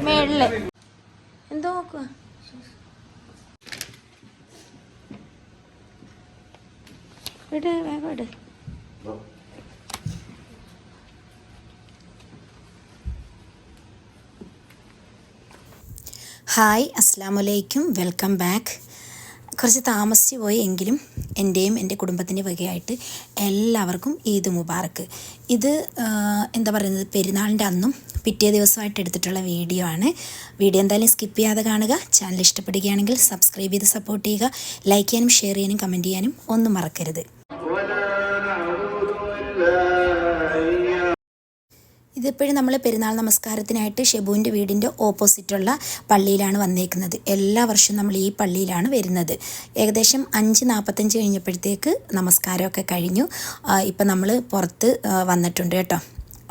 മേളില് എന്തോ നോക്കുക. വിട് വേഗം വിട്. ഹായ്, അസ്സലാമലൈക്കും, വെൽക്കം ബാക്ക്. കുറച്ച് താമസിച്ച് പോയി എങ്കിലും എൻ്റെയും എൻ്റെ കുടുംബത്തിൻ്റെ വകയായിട്ട് എല്ലാവർക്കും ഈദ് മുബാറക്ക്. ഇത് എന്താ പറയുന്നത്, പെരുന്നാളിൻ്റെ അന്നും പിറ്റേ ദിവസമായിട്ട് എടുത്തിട്ടുള്ള വീഡിയോ ആണ്. വീഡിയോ എന്തായാലും സ്കിപ്പ് ചെയ്യാതെ കാണുക. ചാനൽ ഇഷ്ടപ്പെടുകയാണെങ്കിൽ സബ്സ്ക്രൈബ് ചെയ്ത് സപ്പോർട്ട് ചെയ്യുക. ലൈക്ക് ചെയ്യാനും ഷെയർ ചെയ്യാനും കമൻറ്റ് ചെയ്യാനും ഒന്നും മറക്കരുത്. ഇതിപ്പോഴും നമ്മൾ പെരുന്നാൾ നമസ്കാരത്തിനായിട്ട് ഷെബുവിൻ്റെ വീടിൻ്റെ ഓപ്പോസിറ്റുള്ള പള്ളിയിലാണ് വന്നേക്കുന്നത്. എല്ലാ വർഷവും നമ്മൾ ഈ പള്ളിയിലാണ് വരുന്നത്. ഏകദേശം 5:45 കഴിഞ്ഞപ്പോഴത്തേക്ക് നമസ്കാരമൊക്കെ കഴിഞ്ഞു. ഇപ്പം നമ്മൾ പുറത്ത് വന്നിട്ടുണ്ട് കേട്ടോ.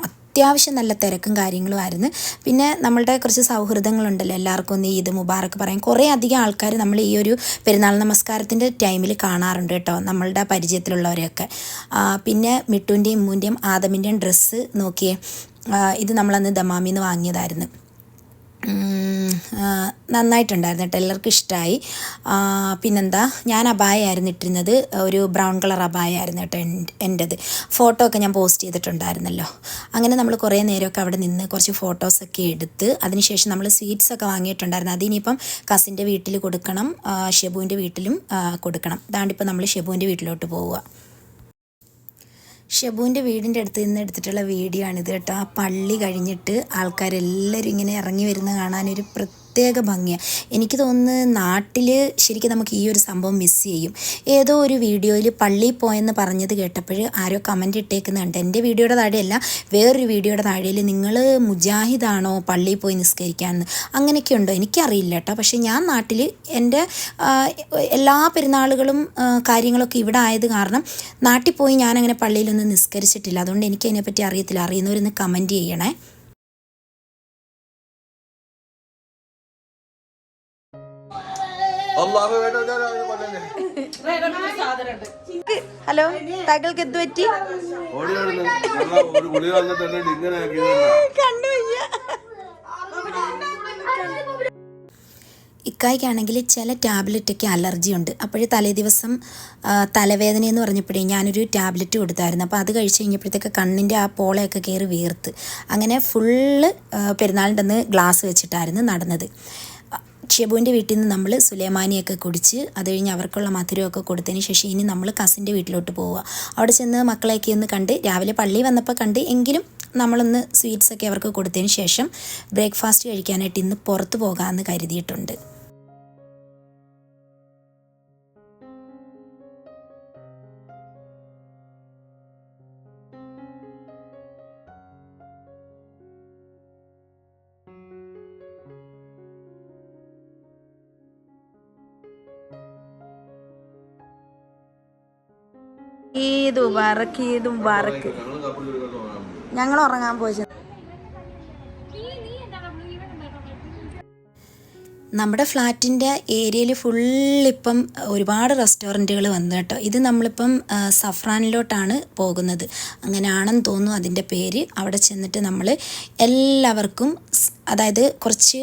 അത്യാവശ്യം നല്ല തിരക്കും കാര്യങ്ങളും ആയിരുന്നു. പിന്നെ നമ്മളുടെ കുറച്ച് സൗഹൃദങ്ങളുണ്ടല്ലോ, എല്ലാവർക്കും ഒന്ന് ഈദ് മുബാറക്ക് പറയാൻ കുറേ അധികം ആൾക്കാർ നമ്മൾ ഈ ഒരു പെരുന്നാൾ നമസ്കാരത്തിൻ്റെ ടൈമിൽ കാണാറുണ്ട് കേട്ടോ, നമ്മളുടെ പരിചയത്തിലുള്ളവരെയൊക്കെ. പിന്നെ മിട്ടുവിൻ്റെയും ഇമ്മുൻ്റെയും ആദമിൻ്റെയും ഡ്രസ്സ് നോക്കിയേ. ഇത് നമ്മളന്ന് ദമാമിന്ന് വാങ്ങിയതായിരുന്നു. നന്നായിട്ടുണ്ടായിരുന്നു കേട്ടോ, എല്ലാവർക്കും ഇഷ്ടമായി. പിന്നെന്താ, ഞാൻ അബായയായിരുന്നു ഇട്ടിരുന്നത്, ഒരു ബ്രൗൺ കളർ അബായയായിരുന്നു കേട്ടോ എൻ്റെത്. ഫോട്ടോ ഒക്കെ ഞാൻ പോസ്റ്റ് ചെയ്തിട്ടുണ്ടായിരുന്നല്ലോ. അങ്ങനെ നമ്മൾ കുറേ നേരമൊക്കെ അവിടെ നിന്ന് കുറച്ച് ഫോട്ടോസൊക്കെ എടുത്ത് അതിനുശേഷം നമ്മൾ സ്വീറ്റ്സൊക്കെ വാങ്ങിയിട്ടുണ്ടായിരുന്നു. അതിനിപ്പം കസിൻ്റെ വീട്ടിൽ കൊടുക്കണം, ഷെബുവിൻ്റെ വീട്ടിലും കൊടുക്കണം. അതാണ്ടിപ്പോൾ നമ്മൾ ഷെബുവിൻ്റെ വീട്ടിലോട്ട് പോവുക. ഷെബുവിൻ്റെ വീടിൻ്റെ അടുത്ത് നിന്ന് എടുത്തിട്ടുള്ള വീഡിയോ ആണിത് കേട്ടോ. ആ പള്ളി കഴിഞ്ഞിട്ട് ആൾക്കാരെല്ലാവരും ഇങ്ങനെ ഇറങ്ങി വരുന്നത് കാണാനൊരു പ്രത്യേക ഭംഗിയാണ്. എനിക്ക് തോന്നുന്നു നാട്ടിൽ ശരിക്കും നമുക്ക് ഈ ഒരു സംഭവം മിസ് ചെയ്യും. ഏതോ ഒരു വീഡിയോയിൽ പള്ളിയിൽ പോയെന്ന് പറഞ്ഞത് കേട്ടപ്പോൾ ആരോ കമൻറ്റ് ഇട്ടേക്കുന്നുണ്ട്. എൻ്റെ വീഡിയോയുടെ താഴെയല്ല, വേറൊരു വീഡിയോയുടെ താഴെയിൽ നിങ്ങൾ മുജാഹിദാണോ പള്ളിയിൽ പോയി നിസ്കരിക്കാമെന്ന്. അങ്ങനെയൊക്കെ ഉണ്ടോ എനിക്കറിയില്ല കേട്ടോ. പക്ഷേ ഞാൻ നാട്ടിൽ എൻ്റെ എല്ലാ പെരുന്നാളുകളും കാര്യങ്ങളൊക്കെ ഇവിടെ ആയത് കാരണം നാട്ടിൽ പോയി ഞാനങ്ങനെ പള്ളിയിലൊന്നും നിസ്കരിച്ചിട്ടില്ല. അതുകൊണ്ട് എനിക്കതിനെപ്പറ്റി അറിയത്തില്ല. അറിയുന്നവരൊന്ന് കമൻറ്റ് ചെയ്യണേ. ഹലോ, താങ്കൾക്ക് എന്ത് പറ്റി? ഇക്കായ്ക്കാണെങ്കിൽ ചില ടാബ്ലറ്റൊക്കെ അലർജി ഉണ്ട്. അപ്പോഴേ തലേ ദിവസം തലവേദനയെന്ന് പറഞ്ഞപ്പോഴേ ഞാനൊരു ടാബ്ലറ്റ് കൊടുത്തായിരുന്നു. അപ്പോൾ അത് കഴിച്ച് കഴിഞ്ഞപ്പോഴത്തേക്ക് കണ്ണിൻ്റെ ആ പോളയൊക്കെ കയറി വീർത്ത്. അങ്ങനെ ഫുള്ള് പെരുന്നാളിൻ്റെ അന്ന് ഗ്ലാസ് വെച്ചിട്ടായിരുന്നു നടന്നത്. ഷെബുവിൻ്റെ വീട്ടിൽ നിന്ന് നമ്മൾ സുലൈമാനിയൊക്കെ കുടിച്ച് അത് കഴിഞ്ഞ് അവർക്കുള്ള മധുരമൊക്കെ കൊടുത്തതിന് ശേഷം ഇനി നമ്മൾ കസിൻ്റെ വീട്ടിലോട്ട് പോവുക. അവിടെ ചെന്ന് മക്കളെയൊക്കെ ഒന്ന് കണ്ട്, രാവിലെ പള്ളി വന്നപ്പോൾ കണ്ട്, എങ്കിലും നമ്മളൊന്ന് സ്വീറ്റ്സൊക്കെ അവർക്ക് കൊടുത്തതിന് ശേഷം ബ്രേക്ക്ഫാസ്റ്റ് കഴിക്കാനായിട്ട് ഇന്ന് പുറത്ത് പോകാമെന്ന് കരുതിയിട്ടുണ്ട്. ഈദ് മുബാറക്ക്, ഈദ് മുബാറക്ക്. ഞങ്ങൾ ഉറങ്ങാൻ പോയി. നമ്മുടെ ഫ്ലാറ്റിൻ്റെ ഏരിയയിൽ ഫുള്ളിപ്പം ഒരുപാട് റെസ്റ്റോറൻറ്റുകൾ വന്നു കേട്ടോ. ഇത് നമ്മളിപ്പം സഫ്രാനിലോട്ടാണ് പോകുന്നത്, അങ്ങനെയാണെന്ന് തോന്നുന്നു അതിൻ്റെ പേര്. അവിടെ ചെന്നിട്ട് നമ്മൾ എല്ലാവർക്കും, അതായത് കുറച്ച്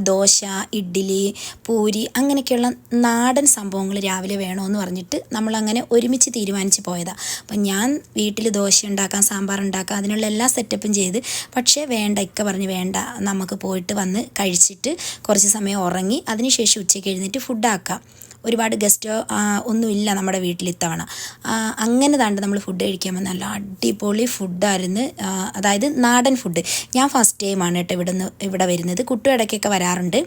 ദോശ, ഇഡ്ഡലി, പൂരി, അങ്ങനെയൊക്കെയുള്ള നാടൻ സംഭവങ്ങൾ രാവിലെ വേണമെന്ന് പറഞ്ഞിട്ട് നമ്മളങ്ങനെ ഒരുമിച്ച് തീരുമാനിച്ച് പോയതാണ്. അപ്പം ഞാൻ വീട്ടിൽ ദോശ ഉണ്ടാക്കാം, സാമ്പാർ ഉണ്ടാക്കാം, അതിനുള്ള എല്ലാ സെറ്റപ്പും ചെയ്ത്. പക്ഷേ വേണ്ട, ഇക്ക പറഞ്ഞ് വേണ്ട, നമുക്ക് പോയിട്ട് വന്ന് കഴിച്ചിട്ട് കുറച്ച് സമയം ഉറങ്ങി അതിനുശേഷം ഉച്ചയ്ക്ക് എഴുന്നേറ്റ് ഫുഡാക്കാം. ഒരുപാട് ഗസ്റ്റോ ഒന്നുമില്ല നമ്മുടെ വീട്ടിൽ ഇത്തവണ. അങ്ങനെ താണ്ട് നമ്മൾ ഫുഡ് കഴിക്കാൻ വന്ന നല്ല അടിപൊളി ഫുഡായിരുന്നു. അതായത് നാടൻ ഫുഡ്. ഞാൻ ഫസ്റ്റ് ടൈമാണ് കേട്ടോ ഇവിടെ വരുന്നത്. കുട്ടു ഇടയ്ക്കൊക്കെ വരാറുണ്ട്.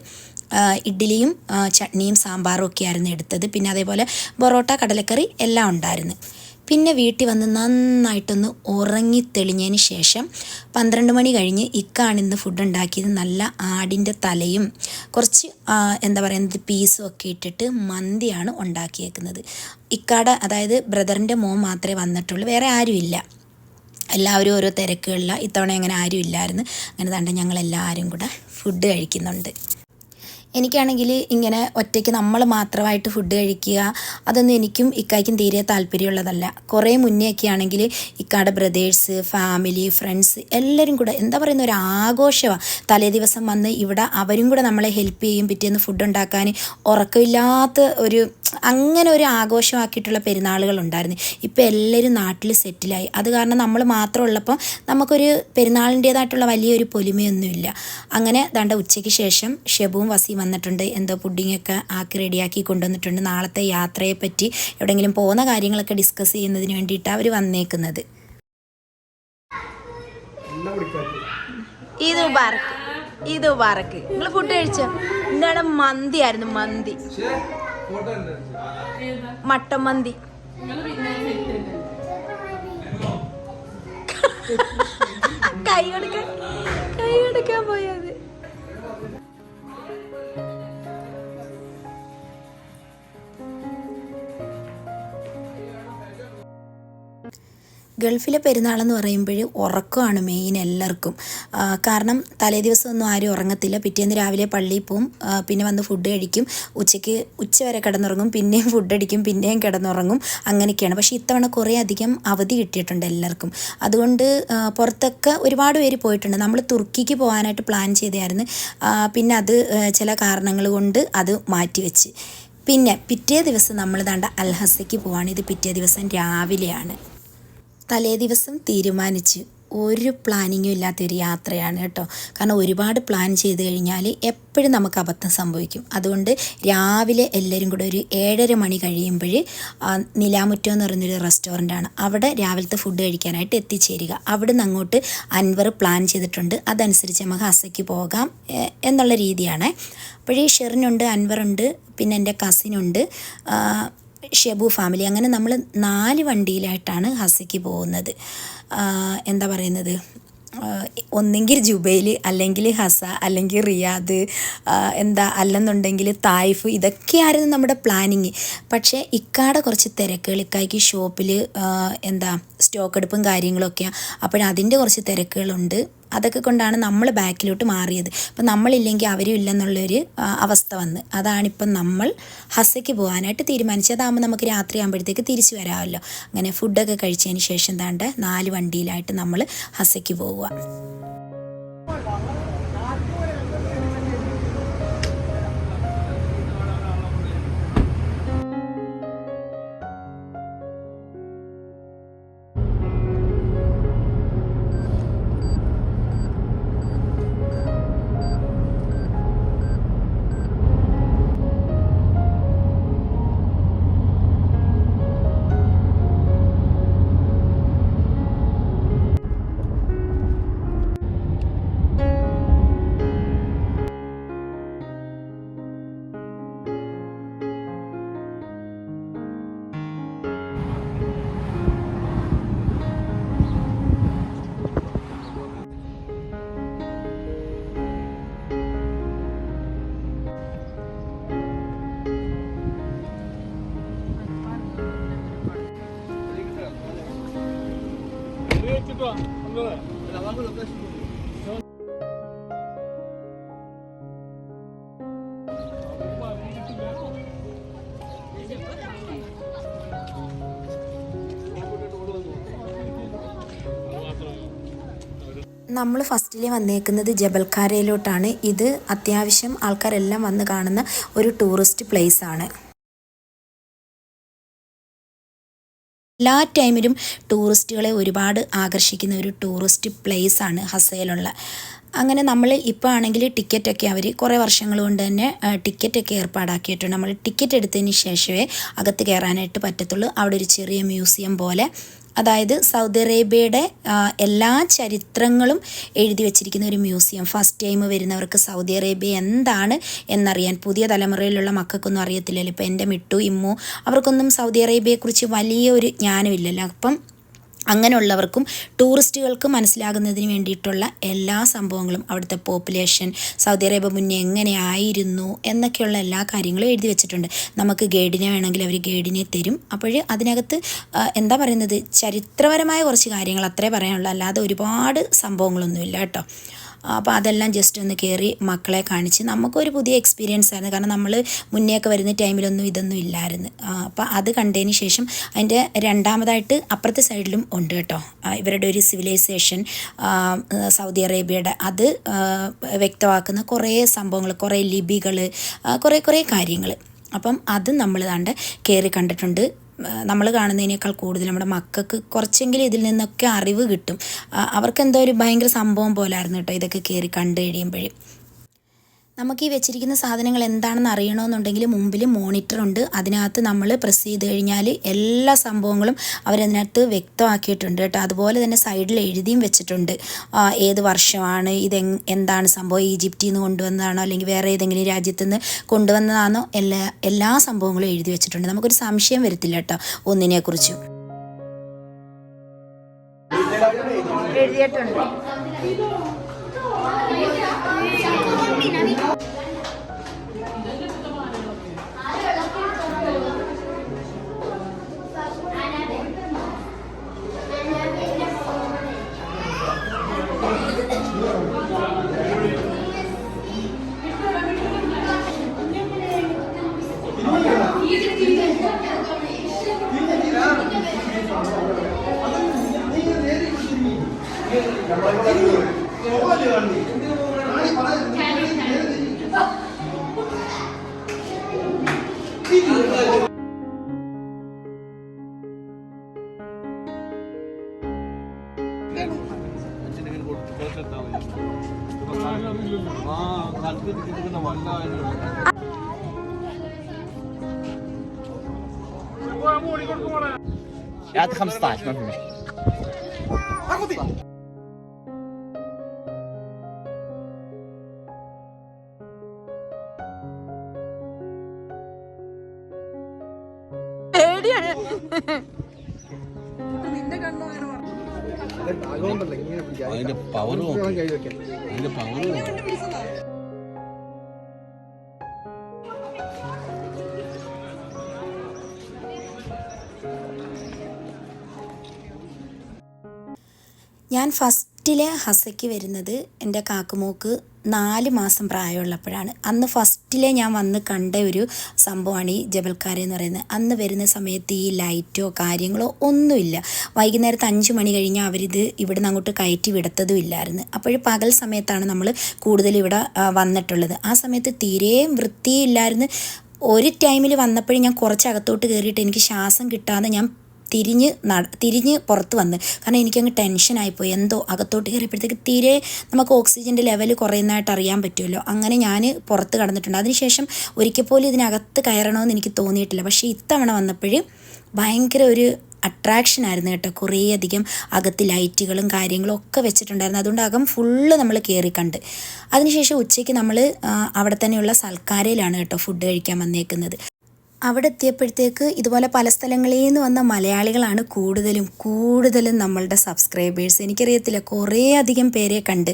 ഇഡ്ഡലിയും ചട്നിയും സാമ്പാറും ഒക്കെ ആയിരുന്നു എടുത്തത്. പിന്നെ അതേപോലെ പൊറോട്ട, കടലക്കറി എല്ലാം ഉണ്ടായിരുന്നു. പിന്നെ വീട്ടിൽ വന്ന് നന്നായിട്ടൊന്ന് ഉറങ്ങി തെളിഞ്ഞതിന് ശേഷം 12 മണി കഴിഞ്ഞ് ഇക്കാണിന്ന് ഫുഡ് ഉണ്ടാക്കിയത് നല്ല ആടിൻ്റെ തലയും കുറച്ച് എന്താ പറയുന്നത് പീസും ഒക്കെ ഇട്ടിട്ട് മന്തിയാണ് ഉണ്ടാക്കിയേക്കുന്നത്. ഇക്കാടെ, അതായത് ബ്രദറിൻ്റെ മോൻ മാത്രമേ വന്നിട്ടുള്ളൂ, വേറെ ആരുമില്ല. എല്ലാവരും ഓരോ തിരക്കുകളില്ല. ഇത്തവണ അങ്ങനെ ആരും ഇല്ലായിരുന്നു. അങ്ങനെ തന്നെ ഞങ്ങളെല്ലാവരും കൂടെ ഫുഡ് കഴിക്കുന്നുണ്ട്. എനിക്കാണെങ്കിൽ ഇങ്ങനെ ഒറ്റയ്ക്ക് നമ്മൾ മാത്രമായിട്ട് ഫുഡ് കഴിക്കുക അതൊന്നും എനിക്കും ഇക്കായ്ക്കും തീരെ താല്പര്യമുള്ളതല്ല. കുറേ മുന്നേയൊക്കെ ആണെങ്കിൽ ഇക്കാടെ ബ്രദേഴ്സ്, ഫാമിലി, ഫ്രണ്ട്സ് എല്ലാവരും കൂടെ എന്താ പറയുന്ന ഒരു ആഘോഷമാണ്. തലേ ദിവസം വന്ന് ഇവിടെ അവരും കൂടെ നമ്മളെ ഹെൽപ്പ് ചെയ്യും. പിറ്റേന്ന് ഫുഡ് ഉണ്ടാക്കാൻ ഉറക്കമില്ലാത്ത അങ്ങനെ ഒരു ആഘോഷമാക്കിയിട്ടുള്ള പെരുന്നാളുകളുണ്ടായിരുന്നു. ഇപ്പോൾ എല്ലാവരും നാട്ടിൽ സെറ്റിലായി. അത് കാരണം നമ്മൾ മാത്രം ഉള്ളപ്പോൾ നമുക്കൊരു പെരുന്നാളിൻ്റേതായിട്ടുള്ള വലിയൊരു പൊലിമയൊന്നുമില്ല. അങ്ങനെ ദാണ്ട ഉച്ചയ്ക്ക് ശേഷം ഷെബുവും വസിയും വന്നിട്ടുണ്ട്. എന്തോ പുഡിങ്ങൊക്കെ ആക്കി റെഡിയാക്കി കൊണ്ടുവന്നിട്ടുണ്ട്. നാളത്തെ യാത്രയെപ്പറ്റി എവിടെയെങ്കിലും പോകുന്ന കാര്യങ്ങളൊക്കെ ഡിസ്കസ് ചെയ്യുന്നതിന് വേണ്ടിയിട്ടാണ് അവർ വന്നേക്കുന്നത്. ഇത് മുബാറക്ക് നിങ്ങൾ ഫുഡ് കഴിച്ചോ? എന്താണ് മന്തി ആയിരുന്നു. മട്ടൻ മന്തി. കൈ കൊടുക്കാൻ പോയത്. ഗൾഫിലെ പെരുന്നാളെന്ന് പറയുമ്പോൾ ഉറക്കമാണ് മെയിൻ എല്ലാവർക്കും. കാരണം തലേ ദിവസമൊന്നും ആരും ഉറങ്ങത്തില്ല. പിറ്റേന്ന് രാവിലെ പള്ളിയിൽ പോവും, പിന്നെ വന്ന് ഫുഡ് കഴിക്കും, ഉച്ചവരെ കിടന്നുറങ്ങും, പിന്നെയും ഫുഡ് അടിക്കും, പിന്നെയും കിടന്നുറങ്ങും. അങ്ങനെയൊക്കെയാണ്. പക്ഷേ ഇത്തവണ കുറേ അധികം അവധി കിട്ടിയിട്ടുണ്ട് എല്ലാവർക്കും. അതുകൊണ്ട് പുറത്തൊക്കെ ഒരുപാട് പേര് പോയിട്ടുണ്ട്. നമ്മൾ തുർക്കിക്ക് പോകാനായിട്ട് പ്ലാൻ ചെയ്തായിരുന്നു. പിന്നെ അത് ചില കാരണങ്ങൾ കൊണ്ട് അത് മാറ്റിവെച്ച്. പിന്നെ പിറ്റേ ദിവസം നമ്മൾ ദാണ്ട അൽഹസയ്ക്ക് പോവാണ്. ഇത് പിറ്റേ ദിവസം രാവിലെയാണ്. തലേ ദിവസം തീരുമാനിച്ച് ഒരു പ്ലാനിങ്ങും ഇല്ലാത്തൊരു യാത്രയാണ് കേട്ടോ. കാരണം ഒരുപാട് പ്ലാൻ ചെയ്ത് കഴിഞ്ഞാൽ എപ്പോഴും നമുക്ക് അബദ്ധം സംഭവിക്കും. അതുകൊണ്ട് രാവിലെ എല്ലാവരും കൂടെ ഒരു 7:30 മണി കഴിയുമ്പോൾ നിലാമുറ്റം എന്ന് പറയുന്നൊരു റെസ്റ്റോറൻ്റാണ്. അവിടെ രാവിലത്തെ ഫുഡ് കഴിക്കാനായിട്ട് എത്തിച്ചേരുക. അവിടെ നിന്ന് അങ്ങോട്ട് അൻവർ പ്ലാൻ ചെയ്തിട്ടുണ്ട്. അതനുസരിച്ച് നമുക്ക് ഹസയ്ക്ക് പോകാം എന്നുള്ള രീതിയാണ്. അപ്പോഴേ ഷെറിനുണ്ട്, അൻവറുണ്ട്, പിന്നെ എൻ്റെ കസിനുണ്ട്, ഷെബു ഫാമിലി. അങ്ങനെ നമ്മൾ 4 വണ്ടിയിലായിട്ടാണ് ഹസയ്ക്ക് പോകുന്നത്. എന്താ പറയുന്നത്, ഒന്നെങ്കിൽ ജുബൈൽ, അല്ലെങ്കിൽ ഹസ, അല്ലെങ്കിൽ റിയാദ്, അല്ലെന്നുണ്ടെങ്കിൽ തായിഫ്. ഇതൊക്കെയായിരുന്നു നമ്മുടെ പ്ലാനിങ്. പക്ഷേ ഇക്കാടെ കുറച്ച് തിരക്കുകൾ, ഇക്കായ്ക്ക് ഷോപ്പിൽ സ്റ്റോക്ക് എടുപ്പും കാര്യങ്ങളൊക്കെയാണ്. അപ്പോഴതിൻ്റെ കുറച്ച് തിരക്കുകളുണ്ട്. അതൊക്കെ കൊണ്ടാണ് നമ്മൾ ബാക്കിലോട്ട് മാറിയത്. അപ്പം നമ്മളില്ലെങ്കിൽ അവരും ഇല്ലെന്നുള്ളൊരു അവസ്ഥ വന്ന്. അതാണിപ്പം നമ്മൾ ഹസയ്ക്ക് പോകാനായിട്ട് തീരുമാനിച്ചത്. അതാകുമ്പോൾ നമുക്ക് രാത്രി ആകുമ്പോഴത്തേക്ക് തിരിച്ചു വരാമല്ലോ. അങ്ങനെ ഫുഡൊക്കെ കഴിച്ചതിന് ശേഷം 4 വണ്ടിയിലായിട്ട് നമ്മൾ ഹസയ്ക്ക് പോവുക. നമ്മൾ ഫസ്റ്റിലെ വന്നേക്കുന്നത് ജബൽഖാരയിലോട്ടാണ്. ഇത് അത്യാവശ്യം ആൾക്കാരെല്ലാം വന്ന് കാണുന്ന ഒരു ടൂറിസ്റ്റ് പ്ലേസ് ആണ്. എല്ലാ ടൈമിലും ടൂറിസ്റ്റുകളെ ഒരുപാട് ആകർഷിക്കുന്ന ഒരു ടൂറിസ്റ്റ് പ്ലേസ് ആണ് ഹസയിലുള്ള. അങ്ങനെ നമ്മൾ ഇപ്പോൾ ആണെങ്കിൽ ടിക്കറ്റൊക്കെ അവർ കുറേ വർഷങ്ങൾ കൊണ്ട് തന്നെ ടിക്കറ്റൊക്കെ ഏർപ്പാടാക്കിയിട്ടുണ്ട്. നമ്മൾ ടിക്കറ്റ് എടുത്തതിന് ശേഷമേ അകത്ത് കയറാനായിട്ട് പറ്റത്തുള്ളൂ. അവിടെ ഒരു ചെറിയ മ്യൂസിയം പോലെ, അതായത് സൗദി അറേബ്യയുടെ എല്ലാ ചരിത്രങ്ങളും എഴുതി വച്ചിരിക്കുന്ന ഒരു മ്യൂസിയം. ഫസ്റ്റ് ടൈം വരുന്നവർക്ക് സൗദി അറേബ്യ എന്താണ് എന്നറിയാൻ, പുതിയ തലമുറയിലുള്ള മക്കൾക്കൊന്നും അറിയത്തില്ലല്ലോ. ഇപ്പോൾ എൻ്റെ മിട്ടു, ഇമ്മു, അവർക്കൊന്നും സൗദി അറേബ്യയെക്കുറിച്ച് വലിയൊരു ജ്ഞാനമില്ലല്ലോ. അപ്പം അങ്ങനെയുള്ളവർക്കും ടൂറിസ്റ്റുകൾക്ക് മനസ്സിലാകുന്നതിന് വേണ്ടിയിട്ടുള്ള എല്ലാ സംഭവങ്ങളും, അവിടുത്തെ പോപ്പുലേഷൻ, സൗദി അറേബ്യ മുന്നേ എങ്ങനെയായിരുന്നു എന്നൊക്കെയുള്ള എല്ലാ കാര്യങ്ങളും എഴുതി വെച്ചിട്ടുണ്ട്. നമുക്ക് ഗൈഡിനെ വേണമെങ്കിൽ അവർ ഗൈഡിനെ തരും. അപ്പോൾ അതിനകത്ത് എന്താ പറയുന്നത്, ചരിത്രപരമായ കുറച്ച് കാര്യങ്ങൾ അത്രേ പറയാനുള്ളൂ, അല്ലാതെ ഒരുപാട് സംഭവങ്ങളൊന്നുമില്ല കേട്ടോ. അപ്പോൾ അതെല്ലാം ജസ്റ്റ് ഒന്ന് കയറി മക്കളെ കാണിച്ച് നമുക്കൊരു പുതിയ എക്സ്പീരിയൻസ് ആയിരുന്നു. കാരണം നമ്മൾ മുന്നേ ഒക്കെ വരുന്ന ടൈമിലൊന്നും ഇതൊന്നും ഇല്ലായിരുന്നു. അപ്പോൾ അത് കണ്ടതിന് ശേഷം അതിൻ്റെ രണ്ടാമതായിട്ട് അപ്പുറത്തെ സൈഡിലും ഉണ്ട് കേട്ടോ ഇവരുടെ ഒരു സിവിലൈസേഷൻ, സൗദി അറേബ്യയുടെ അത് വ്യക്തമാക്കുന്ന കുറേ സംഭവങ്ങൾ, കുറേ ലിപികൾ, കുറേ കാര്യങ്ങൾ. അപ്പം അത് നമ്മൾ ദാണ്ട് കയറി കണ്ടിട്ടുണ്ട്. നമ്മൾ കാണുന്നതിനേക്കാൾ കൂടുതൽ നമ്മുടെ മക്കൾക്ക് കുറച്ചെങ്കിലും ഇതിൽ നിന്നൊക്കെ അറിവ് കിട്ടും. അവർക്കെന്തോ ഒരു ഭയങ്കര സംഭവം പോലായിരുന്നു കേട്ടോ ഇതൊക്കെ കയറി കണ്ടു കഴിയുമ്പോഴും. നമുക്ക് ഈ വെച്ചിരിക്കുന്ന സാധനങ്ങൾ എന്താണെന്ന് അറിയണമെന്നുണ്ടെങ്കിൽ മുമ്പിൽ മോണിറ്ററുണ്ട്. അതിനകത്ത് നമ്മൾ പ്രസ് ചെയ്ത് കഴിഞ്ഞാൽ എല്ലാ സംഭവങ്ങളും അവരതിനകത്ത് വ്യക്തമാക്കിയിട്ടുണ്ട് കേട്ടോ. അതുപോലെ തന്നെ സൈഡിൽ എഴുതിയും വെച്ചിട്ടുണ്ട് ഏത് വർഷമാണ്, എന്താണ് സംഭവം, ഈജിപ്തിൽ നിന്ന് കൊണ്ടുവന്നതാണോ അല്ലെങ്കിൽ വേറെ ഏതെങ്കിലും രാജ്യത്തു നിന്ന് കൊണ്ടുവന്നതാണോ, എല്ലാ സംഭവങ്ങളും എഴുതി വെച്ചിട്ടുണ്ട്. നമുക്കൊരു സംശയം വരത്തില്ല കേട്ടോ ഒന്നിനെക്കുറിച്ചും. എഴുതിയിട്ടുണ്ട്. قاعد 15 ما في مشكلة. അതിന്റെ പവറും ഞാൻ ഫസ്റ്റിലെ ഹസയ്ക്ക് വരുന്നത് എൻ്റെ കാക്കുമോക്ക് 4 മാസം പ്രായമുള്ളപ്പോഴാണ്. അന്ന് ഫസ്റ്റിലെ ഞാൻ വന്ന് കണ്ട ഒരു സംഭവമാണ് ഈ ജബൽക്കാര എന്ന് പറയുന്നത്. അന്ന് വരുന്ന സമയത്ത് ഈ ലൈറ്റോ കാര്യങ്ങളോ ഒന്നുമില്ല. വൈകുന്നേരത്ത് 5 മണി കഴിഞ്ഞാൽ അവരിത് ഇവിടുന്ന് അങ്ങോട്ട് കയറ്റി വിടത്തതും ഇല്ലായിരുന്നു. അപ്പോൾ പകൽ സമയത്താണ് നമ്മൾ കൂടുതൽ ഇവിടെ വന്നിട്ടുള്ളത്. ആ സമയത്ത് തീരെ വൃത്തിയില്ലായിരുന്നു. ഒരു ടൈമിൽ വന്നപ്പോഴും ഞാൻ കുറച്ച് അകത്തോട്ട് കയറിയിട്ട് എനിക്ക് ശ്വാസം കിട്ടാതെ ഞാൻ തിരിഞ്ഞ് പുറത്ത് വന്ന്. കാരണം എനിക്കങ്ങ് ടെൻഷനായിപ്പോയി. എന്തോ അകത്തോട്ട് കയറിയപ്പോഴത്തേക്ക് തീരെ നമുക്ക് ഓക്സിജൻ്റെ ലെവൽ കുറയുന്നതായിട്ട് അറിയാൻ പറ്റുമല്ലോ. അങ്ങനെ ഞാൻ പുറത്ത് കടന്നിട്ടുണ്ട്. അതിനുശേഷം ഒരിക്കൽ പോലും ഇതിനകത്ത് കയറണമെന്ന് എനിക്ക് തോന്നിയിട്ടില്ല. പക്ഷേ ഇത്തവണ വന്നപ്പോൾ ഭയങ്കര ഒരു അട്രാക്ഷൻ ആയിരുന്നു കേട്ടോ. കുറേയധികം അകത്ത് ലൈറ്റുകളും കാര്യങ്ങളും ഒക്കെ വെച്ചിട്ടുണ്ടായിരുന്നു. അതുകൊണ്ട് അകം ഫുള്ള് നമ്മൾ കയറി കണ്ട്. അതിനുശേഷം ഉച്ചയ്ക്ക് നമ്മൾ അവിടെ തന്നെയുള്ള സൽക്കാരയിലാണ് കേട്ടോ ഫുഡ് കഴിക്കാൻ വന്നേക്കുന്നത്. അവിടെ എത്തിയപ്പോഴത്തേക്ക് ഇതുപോലെ പല സ്ഥലങ്ങളിൽ നിന്ന് വന്ന മലയാളികളാണ് കൂടുതലും നമ്മളുടെ സബ്സ്ക്രൈബേഴ്സ്. എനിക്കറിയത്തില്ല, കുറേ അധികം പേരെ കണ്ട്.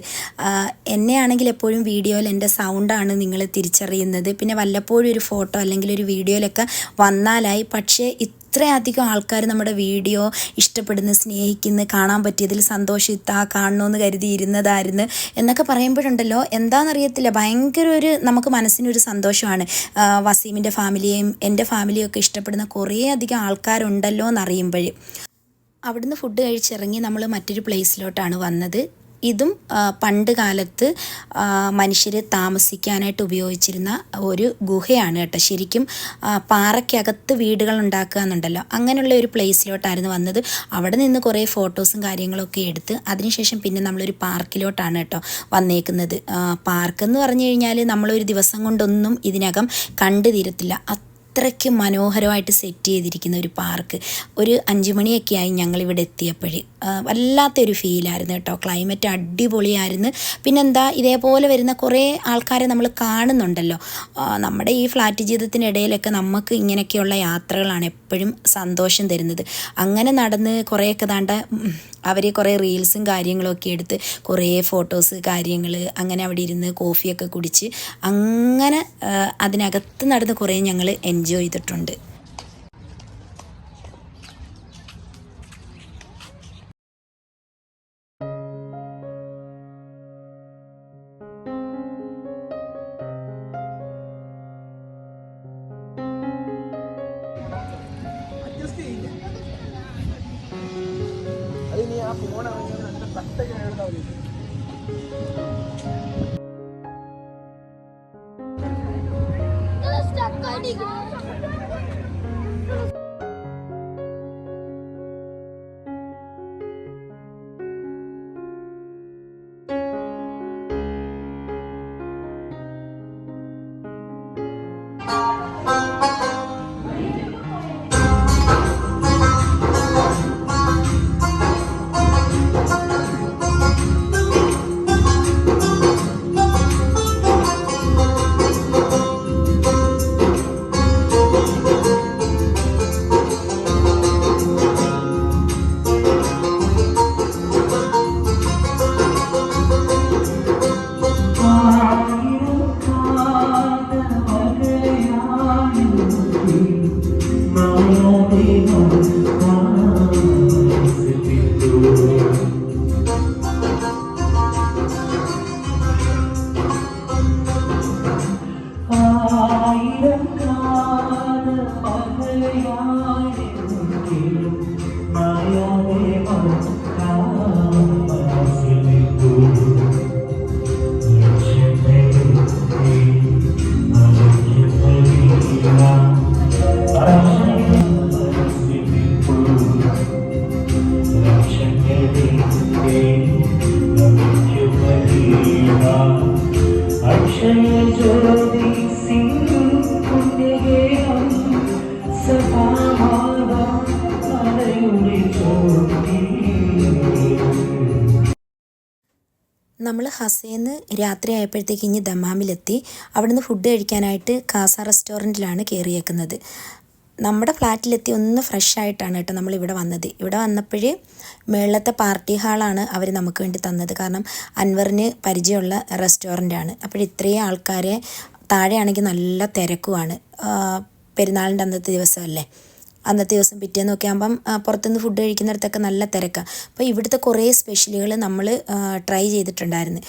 എന്നെ ആണെങ്കിൽ എപ്പോഴും വീഡിയോയിൽ എൻ്റെ സൗണ്ടാണ് നിങ്ങൾ തിരിച്ചറിയുന്നത്. പിന്നെ വല്ലപ്പോഴും ഒരു ഫോട്ടോ അല്ലെങ്കിൽ ഒരു വീഡിയോയിലൊക്കെ വന്നാലായി. പക്ഷേ ഇത്രയധികം ആൾക്കാർ നമ്മുടെ വീഡിയോ ഇഷ്ടപ്പെടുന്നു, സ്നേഹിക്കുന്നു, കാണാൻ പറ്റിയതിൽ സന്തോഷിത്താ, കാണണമെന്ന് കരുതി ഇരുന്നതായിരുന്നു എന്നൊക്കെ പറയുമ്പോഴുണ്ടല്ലോ, എന്താണെന്നറിയത്തില്ല, ഭയങ്കര ഒരു നമുക്ക് മനസ്സിനൊരു സന്തോഷമാണ്. വസീമിൻ്റെ ഫാമിലിയെയും എൻ്റെ ഫാമിലിയും ഒക്കെ ഇഷ്ടപ്പെടുന്ന കുറേ അധികം ആൾക്കാരുണ്ടല്ലോ എന്നറിയുമ്പോൾ. അവിടുന്ന് ഫുഡ് കഴിച്ചിറങ്ങി നമ്മൾ മറ്റൊരു പ്ലേസിലോട്ടാണ് വന്നത്. ഇതും പണ്ട് കാലത്ത് മനുഷ്യർ താമസിക്കാനായിട്ട് ഉപയോഗിച്ചിരുന്ന ഒരു ഗുഹയാണ് കേട്ടോ. ശരിക്കും പാറയ്ക്കകത്ത് വീടുകൾ ഉണ്ടാക്കുക എന്നുണ്ടല്ലോ, അങ്ങനെയുള്ള ഒരു പ്ലേസിലോട്ടായിരുന്നു വന്നത്. അവിടെ നിന്ന് കുറേ ഫോട്ടോസും കാര്യങ്ങളൊക്കെ എടുത്ത് അതിനുശേഷം പിന്നെ നമ്മളൊരു പാർക്കിലോട്ടാണ് കേട്ടോ വന്നേക്കുന്നത്. പാർക്കെന്ന് പറഞ്ഞു കഴിഞ്ഞാൽ നമ്മളൊരു ദിവസം കൊണ്ടൊന്നും ഇതിനകം കണ്ടു തീരത്തില്ല. അത്രയ്ക്ക് മനോഹരമായിട്ട് സെറ്റ് ചെയ്തിരിക്കുന്ന ഒരു പാർക്ക്. ഒരു 5 മണിയൊക്കെ ആയി ഞങ്ങളിവിടെ എത്തിയപ്പോൾ. വല്ലാത്തൊരു ഫീലായിരുന്നു കേട്ടോ. ക്ലൈമറ്റ് അടിപൊളിയായിരുന്നു. പിന്നെന്താ, ഇതേപോലെ വരുന്ന കുറേ ആൾക്കാരെ നമ്മൾ കാണുന്നുണ്ടല്ലോ. നമ്മുടെ ഈ ഫ്ലാറ്റ് ജീവിതത്തിനിടയിലൊക്കെ നമുക്ക് ഇങ്ങനെയൊക്കെയുള്ള യാത്രകളാണ് എപ്പോഴും സന്തോഷം തരുന്നത്. അങ്ങനെ നടന്ന് കുറേയൊക്കെ ദാണ്ട അവർ കുറേ റീൽസും കാര്യങ്ങളൊക്കെ എടുത്ത് കുറേ ഫോട്ടോസ് കാര്യങ്ങൾ, അങ്ങനെ അവിടെ ഇരുന്ന് കോഫിയൊക്കെ കുടിച്ച് അങ്ങനെ അതിനകത്ത് നടന്ന് കുറേ ഞങ്ങൾ എൻജോയ് ചെയ്തിട്ടുണ്ട്. നമ്മൾ ഹസേന്ന് രാത്രി ആയപ്പോഴത്തേക്ക് ഇനി ദമാമിലെത്തി. അവിടുന്ന് ഫുഡ് കഴിക്കാനായിട്ട് കാസ റെസ്റ്റോറൻറ്റിലാണ് കയറിയേക്കുന്നത്. നമ്മുടെ ഫ്ലാറ്റിലെത്തി ഒന്ന് ഫ്രഷ് ആയിട്ടാണ് കേട്ടോ നമ്മളിവിടെ വന്നത്. ഇവിടെ വന്നപ്പോൾ മേളത്തെ പാർട്ടി ഹാളാണ് അവർ നമുക്ക് വേണ്ടി തന്നത്. കാരണം അൻവറിന് പരിചയമുള്ള റെസ്റ്റോറൻ്റാണ്. അപ്പോൾ ഇത്രയും ആൾക്കാരെ താഴെയാണെങ്കിൽ നല്ല തിരക്കുമാണ്. പെരുന്നാളിൻ്റെ അന്നത്തെ ദിവസമല്ലേ, അന്നത്തെ ദിവസം പിറ്റേന്നൊക്കെ ആകുമ്പം പുറത്തുനിന്ന് ഫുഡ് കഴിക്കുന്നിടത്തൊക്കെ നല്ല തിരക്കാണ്. അപ്പോൾ ഇവിടുത്തെ കുറേ സ്പെഷ്യലുകൾ നമ്മൾ ട്രൈ ചെയ്തിട്ടുണ്ടായിരുന്നു.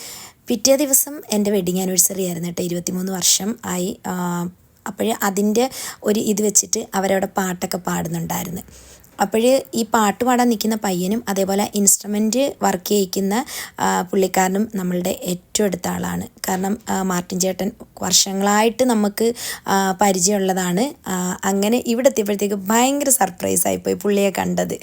പിറ്റേ ദിവസം എൻ്റെ വെഡിങ് ആനിവേഴ്സറി ആയിരുന്നു കേട്ടോ. 23 വർഷം ആയി. അപ്പോൾ അതിൻ്റെ ഒരു ഇത് വെച്ചിട്ട് അവരവിടെ പാട്ടൊക്കെ പാടുന്നുണ്ടായിരുന്നു. അപ്പോൾ ഈ പാട്ട് പാടാൻ നിൽക്കുന്ന പയ്യനും അതേപോലെ ഇൻസ്ട്രുമെൻറ്റ് വർക്ക് ചെയ്യിക്കുന്ന പുള്ളിക്കാരനും നമ്മളുടെ ഏറ്റവും അടുത്ത ആളാണ്. കാരണം മാർട്ടിൻ ചേട്ടൻ വർഷങ്ങളായിട്ട് നമുക്ക് പരിചയമുള്ളതാണ്. അങ്ങനെ ഇവിടെ എത്തിയപ്പോഴത്തേക്ക് ഭയങ്കര സർപ്രൈസായിപ്പോയി പുള്ളിയെ കണ്ടത്.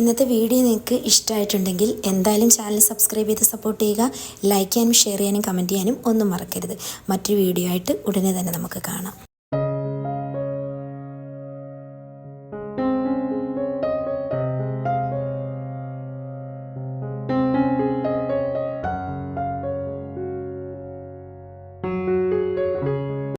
ഇന്നത്തെ വീഡിയോ നിങ്ങൾക്ക് ഇഷ്ടമായിട്ടുണ്ടെങ്കിൽ എന്തായാലും ചാനൽ സബ്സ്ക്രൈബ് ചെയ്ത് സപ്പോർട്ട് ചെയ്യുക. ലൈക്ക് ചെയ്യാനും ഷെയർ ചെയ്യാനും കമൻറ്റ് ചെയ്യാനും ഒന്നും മറക്കരുത്. മറ്റൊരു വീഡിയോ ആയിട്ട് ഉടനെ തന്നെ നമുക്ക് കാണാം.